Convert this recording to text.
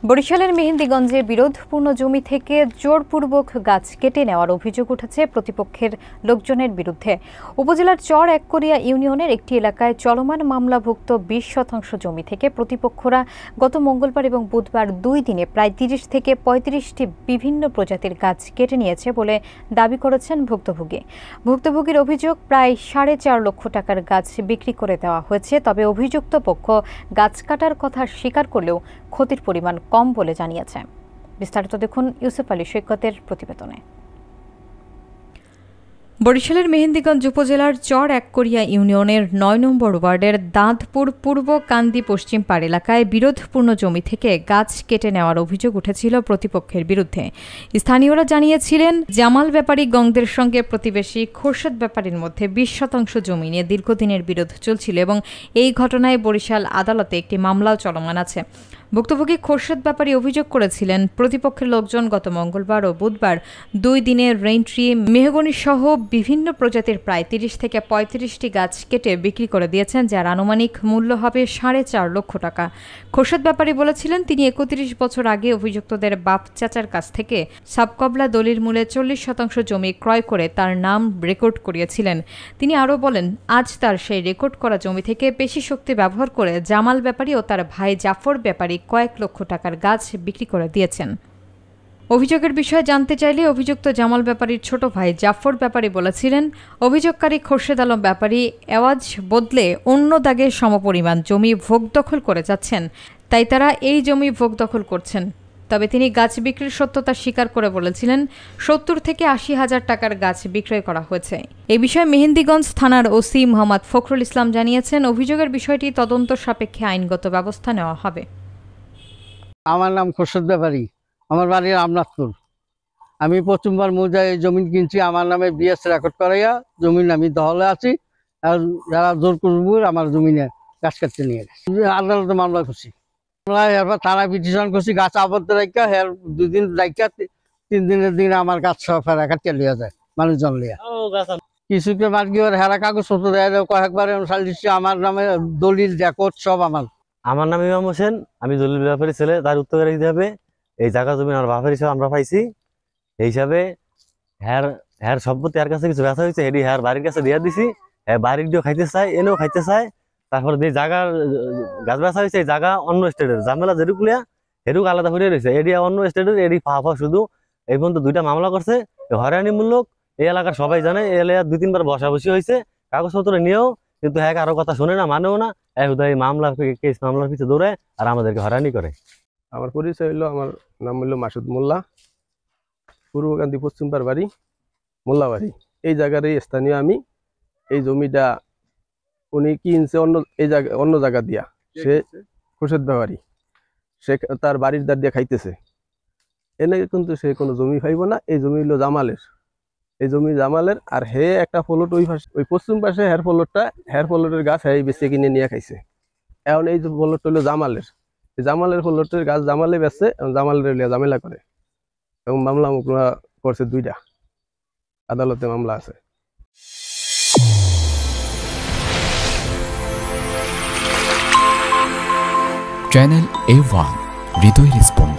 বরিশালের মেহেন্দিগঞ্জে বিরোধপূর্ণ জমি থেকে জোরপূর্বক গাছ কেটে নেওয়ার অভিযোগ উঠেছে প্রতিপক্ষের লোকজনের বিরুদ্ধে। উপজেলার চর এককরিয়া ইউনিয়নের একটি এলাকায় চলমান মামলাভুক্ত ২০% জমি থেকে প্রতিপক্ষরা গত মঙ্গলবার এবং বুধবার ২ দিনে প্রায় ৩০ থেকে ৩৫টি বিভিন্ন প্রজাতির গাছ কেটে নিয়েছে বলে দাবি করেছেন ভুক্তভোগী। ভুক্তভোগীর অভিযোগ, প্রায় ৪.৫ লক্ষ টাকার গাছ বিক্রি করে দেওয়া হয়েছে। তবে অভিযুক্ত পক্ষ গাছ কাটার কথা স্বীকার করলেও ক্ষতির পরিমাণ কম বলে জানিয়েছে। বিস্তারিত দেখুন ইউসুফ আলী সৈকতের প্রতিবেদনে। বরিশালের মেহেন্দিগঞ্জ উপজেলার চর এককরিয়া ইউনিয়নের ৯ নম্বর ওয়ার্ডের দাঁতপুর পূর্ব কান্দি পশ্চিম পাড় এলাকায় বিরোধপূর্ণ জমি থেকে গাছ কেটে নেওয়ার অভিযোগ উঠেছিল প্রতিপক্ষের বিরুদ্ধে। স্থানীয়রা জানিয়েছিলেন, জামাল ব্যাপারী গংদের সঙ্গে প্রতিবেশী খোরশেদ ব্যাপারীর মধ্যে ২০% জমি নিয়ে দীর্ঘদিনের বিরোধ চলছিল এবং এই ঘটনায় বরিশাল আদালতে একটি মামলাও চলমান আছে। ভুক্তভোগী খোরশেদ ব্যাপারী অভিযোগ করেছিলেন, প্রতিপক্ষের লোকজন গত মঙ্গলবার ও বুধবার ২ দিনের রেইনট্রি, মেহগনি সহ বিভিন্ন প্রজাতির প্রায় ৩০ থেকে ৩৫টি গাছ কেটে বিক্রি করে দিয়েছেন, যার আনুমানিক মূল্য হবে ৪.৫ লক্ষ টাকা। খোরশেদ ব্যাপারী বলেছিলেন, তিনি ৩১ বছর আগে অভিযুক্তদের বাপ চাচার কাছ থেকে সাবকবলা দলিল মূলে 40% জমি ক্রয় করে তার নাম রেকর্ড করিয়েছিলেন। তিনি আরও বলেন, আজ তার সেই রেকর্ড করা জমি থেকে পেশি শক্তি ব্যবহার করে জামাল ব্যাপারী ও তার ভাই জাফর ব্যাপারী কয়েক লক্ষ টাকার গাছ বিক্রি করে দিয়েছেন। অভিযোগের বিষয়ে জানতে চাইলে অভিযুক্ত জামাল ব্যাপারীর ছোট ভাই জাফর ব্যাপারী বলেছিলেন, অভিযোগকারী খোরশেদ আলম ব্যাপারী এওয়াজ বদলে অন্য দাগে সমপরিমাণ জমি ভোগ দখল করে যাচ্ছেন, তাই তারা এই জমি ভোগ দখল করছেন। তবে তিনি গাছ বিক্রির সত্যতা স্বীকার করে বলেছিলেন, ৭০ থেকে ৮০ হাজার টাকার গাছ বিক্রয় করা হয়েছে। এই বিষয়ে মেহেন্দিগঞ্জ থানার ওসি মোহাম্মদ ফখরুল ইসলাম জানিয়েছেন, অভিযোগের বিষয়টি তদন্ত সাপেক্ষে আইনগত ব্যবস্থা নেওয়া হবে। আমার নাম খোরশেদ ব্যাপারী, আমার বাড়ি রামনাথপুর। আমি প্রথমবার মৌজায় জমি কিনছি, আমার নামে বিএস রেকর্ড করাইয়া জমিন আমি দখলে আছি। আর যারা জোর করবো আমার জমিনে গাছ কাটতে নিয়ে গেছে, আদালতে মামলা করছি। এরপর থানায় পিটিশন করছি, গাছ আবদ্ধ রাখা, হ্যাঁ 2 দিন রাখা, 3 দিনের দিনে আমার গাছ সব ফেরা কাটিয়ে লিয়া যায় মানুষজন লিয়া। কিছুকে মার্কি হেরা কাগজপত্র দেয়, কয়েকবার সালিশি আমার নামে দলিল রেকর্ড সব আমার নাম ইমাম হোসেন, আমি দলিল ব্যাপারী ছেলে, তার উত্তর দিতে হবে। এই জায়গা জমি আমার বাপের হিসাবে আমরা পাইছি, এই হিসাবে হ্যার সম্পত্তি এর কাছে কিছু ব্যথা হয়েছে, এটি হ্যার বাড়ির কাছে দিয়ে দিছি। হ্যাঁ বাড়ির দিয়েও খাইতে চায়, এনেও খাইতে চায়। তারপরে যে জায়গার গাছ ব্যথা হয়েছে, এই জায়গা অন্য স্টেটের, ঝামেলা যেটুকুলিয়া সেটুকু আলাদা হয়ে রয়েছে। এটি অন্য স্টেটের, এটি ফাফা শুধু। এই পর্যন্ত 2টা মামলা করছে হয়রানিমূলক। এই এলাকার সবাই জানে, এই এলাকার 2-3 বার বসাবসি হয়েছে কাগজপত্র নিয়েও, কিন্তু হ্যাঁ কারো কথা শোনে না, মানেও না। এই মামলার পিছিয়ে দৌড়ায় আর আমাদেরকে হয়রানি করে। আমার পরিচয় হলো, আমার নাম হলো মাসুদ মোল্লা, পূর্বকান্দি পশ্চিম পাড় বাড়ি, মোল্লা বাড়ি। এই জায়গারই স্থানীয় আমি। এই জমিটা উনি কিনছে অন্য জায়গা দিয়া, সে খোরশেদ ব্যাপারী, সে তার বাড়ির দ্বার দিয়ে খাইতেছে। এনে কিন্তু সে কোনো জমি পাইব না। এই জমি হলো জামালের, এই জমি জামালের। আর হে একটা ফলট ওই পশ্চিম পাশে হেয়ার ফলটের গাছ হ্যাঁ বেঁচে কিনে নিয়ে খাইছে। এখন এই যে ফলট হলো জামালের, জামালের ফলটের গাছ জামালে বেচছে, জামালের ঝামেলা করে এবং মামলা করছে 2টা, আদালতে মামলা আছে। চ্যানেল A1 হৃদয়ের স্পন্দন।